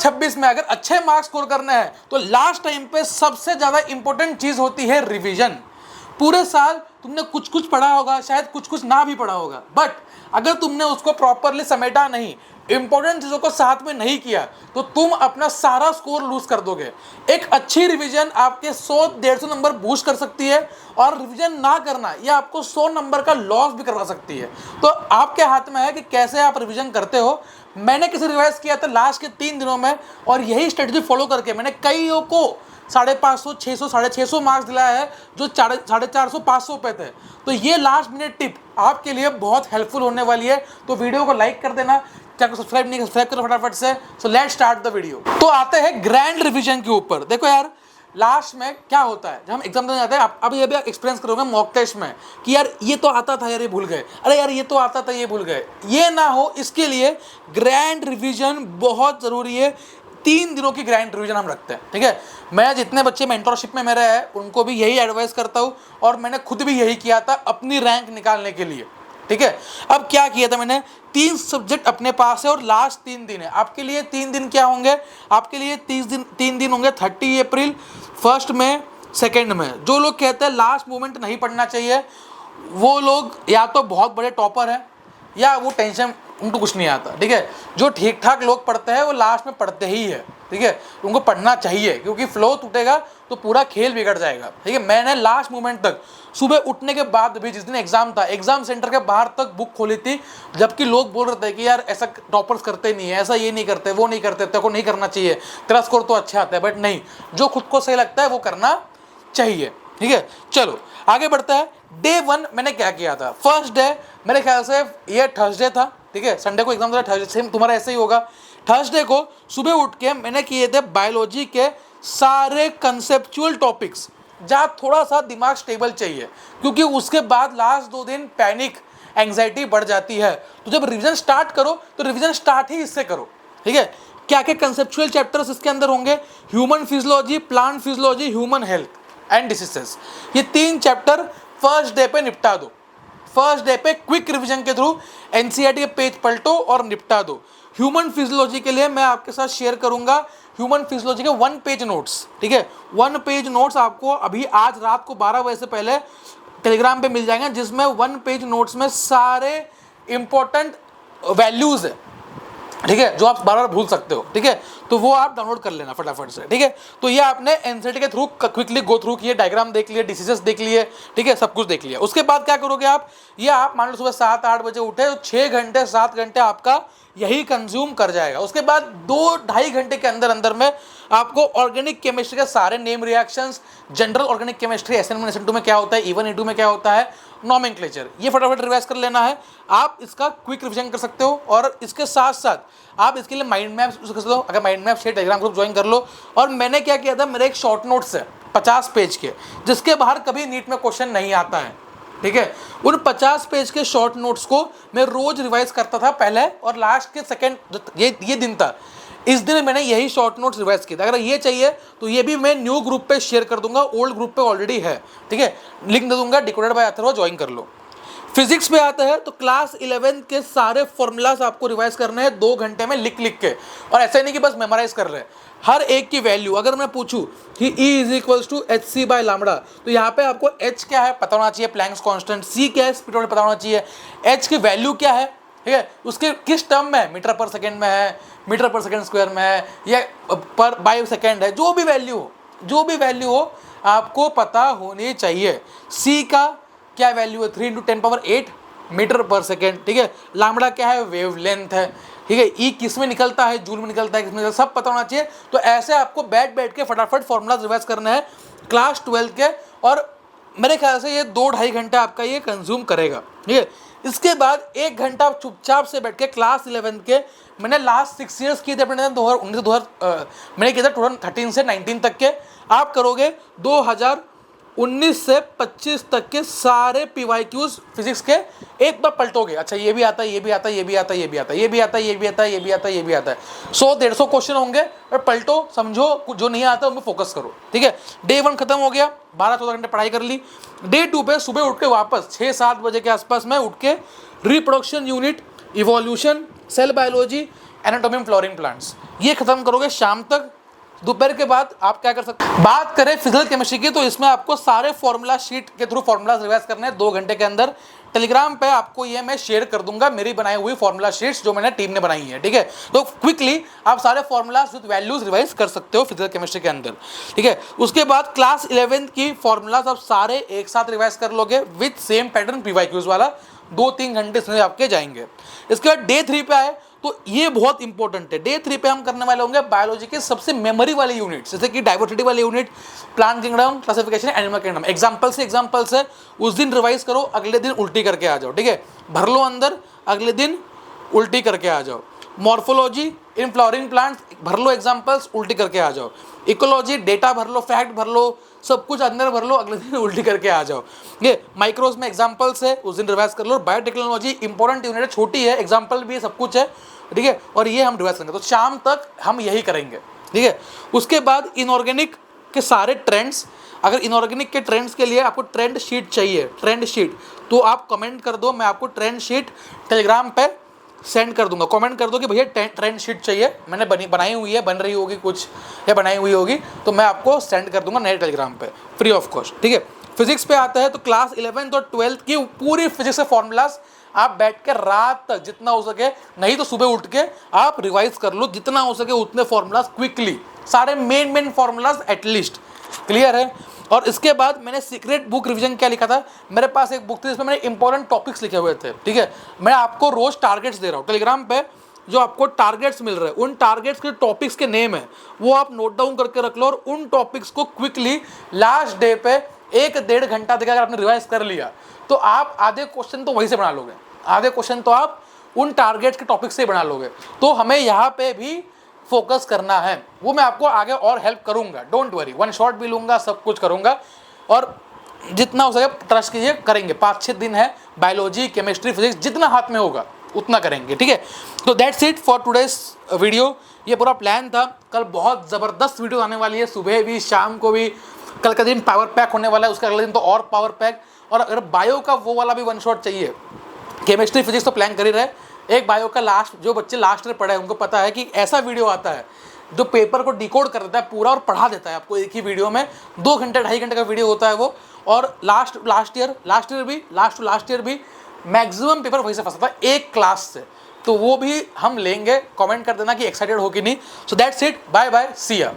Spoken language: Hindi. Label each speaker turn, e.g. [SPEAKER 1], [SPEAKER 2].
[SPEAKER 1] 2026 में अगर अच्छे मार्क्स स्कोर करने हैं तो लास्ट टाइम पे सबसे ज़्यादा इंपॉर्टेंट चीज़ होती है रिवीजन। पूरे साल तुमने कुछ कुछ पढ़ा होगा, शायद कुछ कुछ ना भी पढ़ा होगा, बट अगर तुमने उसको प्रॉपरली समेटा नहीं, इंपॉर्टेंट चीज़ों को साथ में नहीं किया, तो तुम अपना सारा स्कोर लूज कर दोगे। एक अच्छी रिवीजन आपके 100-150 नंबर बूस्ट कर सकती है, और रिवीजन ना करना यह आपको 100 नंबर का लॉस भी करवा सकती है। तो आपके हाथ में है कि कैसे आप रिवीजन करते हो। मैंने किसी रिवाइज किया था लास्ट के 3 दिनों में, और यही स्ट्रेटजी फॉलो करके मैंने कईयों को 550, 600, 650 मार्क्स दिलाया है जो 450, 500 पे थे। तो ये लास्ट मिनट टिप आपके लिए बहुत हेल्पफुल होने वाली है। तो वीडियो को लाइक कर देना, चैनल को सब्सक्राइब नहीं सब्सक्राइब करो फटाफट से। So let's start the video. तो आते हैं ग्रैंड रिवीजन के ऊपर। देखो यार, लास्ट में क्या होता है जब हम एग्जाम देने जाते हैं, अब ये भी एक्सपीरियंस करोगे मॉक टेस्ट में कि यार ये तो आता था यार ये भूल गए, अरे यार ये तो आता था ये भूल गए। ये ना हो इसके लिए ग्रैंड रिवीजन बहुत ज़रूरी है। 3 दिनों की ग्रैंड रिवीजन हम रखते हैं, ठीक है। मैं जितने बच्चे मेंटरशिप में मेरे हैं उनको भी यही एडवाइस करता हूँ, और मैंने खुद भी यही किया था अपनी रैंक निकालने के लिए, ठीक है। अब क्या किया था मैंने, 3 सब्जेक्ट अपने पास है और लास्ट 3 दिन है आपके लिए। 3 दिन क्या होंगे आपके लिए, 3 दिन होंगे 30 अप्रैल, 1 मई, 2 मई। जो लोग कहते हैं लास्ट मोमेंट नहीं पढ़ना चाहिए, वो लोग या तो बहुत बड़े टॉपर हैं या वो टेंशन उनको कुछ नहीं आता, ठीक है। जो ठीक ठाक लोग पढ़ते हैं वो लास्ट में पढ़ते ही है, ठीक है। उनको पढ़ना चाहिए क्योंकि फ्लो टूटेगा तो पूरा खेल बिगड़ जाएगा, ठीक है। मैंने लास्ट मोमेंट तक सुबह उठने के बाद भी, जिस दिन एग्जाम था, एग्जाम सेंटर के बाहर तक बुक खोली थी, जबकि लोग बोल रहे थे कि यार ऐसा टॉपर्स करते नहीं है, ऐसा ये नहीं करते, वो नहीं करते, तेरे को नहीं करना चाहिए, तेरा स्कोर तो अच्छा आता है। बट नहीं, जो खुद को सही लगता है वो करना चाहिए, ठीक है। चलो आगे बढ़ता है। डे 1 मैंने क्या किया था। फर्स्ट डे मेरे ख्याल से ये थर्सडे था, ठीक है। संडे को एग्जाम था, थर्सडे सेम तुम्हारा ऐसे ही होगा। थर्सडे को सुबह उठ के मैंने किए थे बायोलॉजी के सारे कंसेप्चुअल टॉपिक्स, जहाँ थोड़ा सा दिमाग स्टेबल चाहिए, क्योंकि उसके बाद लास्ट 2 दिन पैनिक एंग्जाइटी बढ़ जाती है। तो जब रिवीजन स्टार्ट करो तो रिवीजन स्टार्ट ही इससे करो, ठीक है। क्या क्या कंसेप्चुअल चैप्टर्स इसके अंदर होंगे, human physiology, plant physiology, human health and diseases. ये 3 चैप्टर फर्स्ट डे पे निपटा दो। फर्स्ट डे पे क्विक रिवीजन के थ्रू एनसीईआरटी के पेज पलटो और निपटा दो। ह्यूमन फिजियोलॉजी के लिए मैं आपके साथ शेयर करूंगा ह्यूमन फिजियोलॉजी के 1 पेज नोट्स, ठीक है। 1 पेज नोट्स आपको अभी आज रात को 12 बजे से पहले टेलीग्राम पे मिल जाएंगे, जिसमें 1 पेज नोट्स में सारे इंपॉर्टेंट वैल्यूज है, ठीक है, जो आप बार बार भूल सकते हो, ठीक है। तो वो आप डाउनलोड कर लेना फटाफट से, ठीक है। तो ये आपने एनसीईआरटी के थ्रू क्विकली गो थ्रू किए, डायग्राम देख लिए, डिसीजेस देख लिए, ठीक है, सब कुछ देख लिया। उसके बाद क्या करोगे आप, ये आप मान लो सुबह 7-8 बजे उठे तो 6 घंटे 7 घंटे आपका यही कंज्यूम कर जाएगा। उसके बाद 2-2.5 घंटे के अंदर अंदर में आपको ऑर्गेनिक केमिस्ट्री के सारे name reactions, general organic chemistry, SN1 SN2 में क्या होता है, E1 E2 में क्या होता है, नॉमेनक्लेचर, ये फटाफट रिवाइज कर लेना है। आप इसका क्विक रिवीजन कर सकते हो, और इसके साथ साथ आप इसके लिए माइंड मैप यूज कर सकते हो। अगर माइंड मैप से टेलीग्राम ग्रुप ज्वाइन कर लो। और मैंने क्या किया था, मेरे एक शॉर्ट नोट्स है 50 पेज के, जिसके बाहर कभी नीट में क्वेश्चन नहीं आता है, ठीक है। उन 50 पेज के शॉर्ट नोट्स को मैं रोज रिवाइज करता था पहले, और लास्ट के सेकंड ये दिन था, इस दिन मैंने यही शॉर्ट नोट्स रिवाइज किया था। अगर ये चाहिए तो ये भी मैं न्यू ग्रुप पे शेयर कर दूंगा, ओल्ड ग्रुप पे ऑलरेडी है, ठीक है, लिंक दे दूंगा, डिकोडेड बाय अथर्व, ज्वाइन कर लो। फिजिक्स पे आता है तो क्लास 11 के सारे फॉर्मूलाज आपको रिवाइज करने हैं 2 घंटे में लिख लिख के, और ऐसा नहीं कि बस मेमोराइज कर रहे हैं। हर एक की वैल्यू अगर मैं पूछूं कि E = hc/λ, तो यहाँ पे आपको h क्या है पता होना चाहिए, प्लैंक्स कांस्टेंट, c क्या है स्पीड पता होना चाहिए, h की वैल्यू क्या है, ठीक है, उसके किस टर्म में, मीटर पर सेकेंड में है, मीटर पर सेकेंड स्क्वायर में है, या पर बाय सेकेंड है, जो भी वैल्यू हो आपको पता होनी चाहिए। c का क्या वैल्यू है, 3 × 10⁸ मीटर पर सेकेंड, ठीक है। लैम्बडा क्या है, वेव लेंथ है, ठीक है। ई किस में निकलता है, जूल में निकलता है, किस में, सब पता होना चाहिए। तो ऐसे आपको बैठ के फटाफट फॉर्मूला रिवाइज करना है क्लास 12 के, और मेरे ख्याल से ये 2-2.5 घंटे आपका ये कंज्यूम करेगा, ठीक है। इसके बाद 1 घंटा आप चुपचाप से बैठ के क्लास 11 के, मैंने लास्ट 6 ईयर्स किए थे अपने 2019 मैंने किया था 2013 से 19 तक के, आप करोगे 2019 से 25 तक के सारे PYQs फिजिक्स के एक बार पलटोगे। अच्छा ये भी आता है, ये भी आता है, ये भी आता है, ये भी आता है, ये भी आता है, ये भी आता है, ये भी आता है, ये भी आता है, 100-150 क्वेश्चन होंगे, और पलटो, समझो, जो नहीं आता उनमें फोकस करो, ठीक है। डे 1 खत्म हो गया, 12-14 घंटे पढ़ाई कर ली। डे 2 पे सुबह उठ के वापस 6-7 बजे के आसपास मैं उठ के reproduction unit, evolution, cell biology, anatomy flowering plants, ये खत्म करोगे शाम तक। दोपहर के बाद आप क्या कर सकते हैं, बात करें फिजिकल केमिस्ट्री की, तो इसमें आपको सारे फॉर्मूला शीट के थ्रू फॉर्मूला रिवाइज करने हैं 2 घंटे के अंदर। टेलीग्राम पे आपको ये मैं शेयर कर दूंगा, मेरी बनाई हुई फॉर्मूला शीट्स जो मैंने टीम ने बनाई है, ठीक है। तो क्विकली आप सारे फॉर्मूलाज विद वैल्यूज रिवाइज कर सकते हो फिजिकल केमिस्ट्री के अंदर, ठीक है। उसके बाद क्लास 11 की फॉर्मूलाज आप सारे एक साथ रिवाइज कर लोगे विद सेम पैटर्न पीवाईक्यूज वाला, 2-3 घंटे इसमें आपके जाएंगे। इसके बाद डे 3 पे आए तो ये बहुत इंपॉर्टेंट है। डे 3 पे हम करने वाले होंगे बायोलॉजी के सबसे मेमोरी वाले यूनिट, जैसे कि डाइवर्सिटी वाले unit, plant kingdom, classification, animal kingdom. Examples है, उस दिन रिवाइज करो, अगले दिन उल्टी करके आ जाओ, ठीक है। भर लो अंदर, अगले दिन उल्टी करके आ जाओ। मॉर्फोलॉजी इन फ्लावरिंग प्लांट्स भर लो एग्जांपल्स, उल्टी करके आ जाओ। इकोलॉजी डेटा भर लो, फैक्ट भर लो, सब कुछ अंदर भर लो, अगले दिन उल्टी करके आ जाओ। ये माइक्रोज में एग्जांपल्स है, उस दिन रिवाइज कर लो। बायोटेक्नोलॉजी इंपॉर्टेंट यूनिट है, छोटी है, एग्जांपल भी है, सब कुछ है, ठीक है। और ये हम रिवाइज करेंगे, तो शाम तक हम यही करेंगे, ठीक है। उसके बाद इनऑर्गेनिक के सारे ट्रेंड्स, अगर इनऑर्गेनिक के ट्रेंड्स के लिए आपको ट्रेंड शीट चाहिए, ट्रेंड शीट, तो आप कमेंट कर दो, मैं आपको ट्रेंड शीट टेलीग्राम पे सेंड कर दूंगा। कमेंट कर दो कि भैया ट्रेंड शीट चाहिए, मैंने बनाई हुई है, बन रही होगी कुछ या बनाई हुई होगी, तो मैं आपको सेंड कर दूंगा नए टेलीग्राम पे फ्री ऑफ कॉस्ट, ठीक है। फिजिक्स पे आता है तो क्लास 11th और 12th की पूरी फिजिक्स के फॉर्मूलाज आप बैठ के रात तक जितना हो सके, नहीं तो सुबह उठ के आप रिवाइज कर लो, जितना हो सके उतने फॉर्मूलाज क्विकली, सारे मेन फॉर्मूलाज एटलीस्ट, क्लियर है। और इसके बाद मैंने सीक्रेट बुक रिवीजन क्या लिखा था, मेरे पास एक बुक थी जिसमें मैंने इंपॉर्टेंट टॉपिक्स लिखे हुए थे, ठीक है। मैं आपको रोज टारगेट्स दे रहा हूँ टेलीग्राम पे, जो आपको टारगेट्स मिल रहे हैं, उन टारगेट्स के टॉपिक्स के नेम है वो आप नोट डाउन करके रख लो, और उन टॉपिक्स को क्विकली लास्ट डे पे 1-1.5 घंटा देकर अगर आपने रिवाइज कर लिया तो आप आधे क्वेश्चन तो वहीं से बना लोगे, आधे क्वेश्चन तो आप उन टारगेट्स के टॉपिक से बना लोगे। तो हमें यहाँ पे भी फोकस करना है, वो मैं आपको आगे और हेल्प करूंगा, डोंट वरी, 1 शॉट भी लूंगा, सब कुछ करूंगा, और जितना हो सके ट्रस्ट कीजिए, करेंगे। 5-6 दिन है, बायोलॉजी, केमिस्ट्री, फिजिक्स, जितना हाथ में होगा उतना करेंगे, ठीक है। तो that's it for today's video, ये पूरा प्लान था। कल बहुत ज़बरदस्त वीडियो आने वाली है, सुबह भी शाम को भी। कल का दिन पावर पैक होने वाला है, उसका अगले दिन तो और पावर पैक। और अगर बायो का वो वाला भी 1 शॉट चाहिए, केमिस्ट्री फिजिक्स तो प्लान कर ही रहे, एक बायो का लास्ट, जो बच्चे लास्ट में पढ़े हैं उनको पता है कि ऐसा वीडियो आता है जो पेपर को डिकोड कर देता है पूरा और पढ़ा देता है आपको एक ही वीडियो में। 2 घंटे 2.5 घंटे का वीडियो होता है वो। और लास्ट ईयर भी मैक्सिमम पेपर वहीं से फंसा था, एक क्लास से, तो वो भी हम लेंगे। कमेंट कर देना कि एक्साइटेड हो कि नहीं। So that's it, bye bye, see या।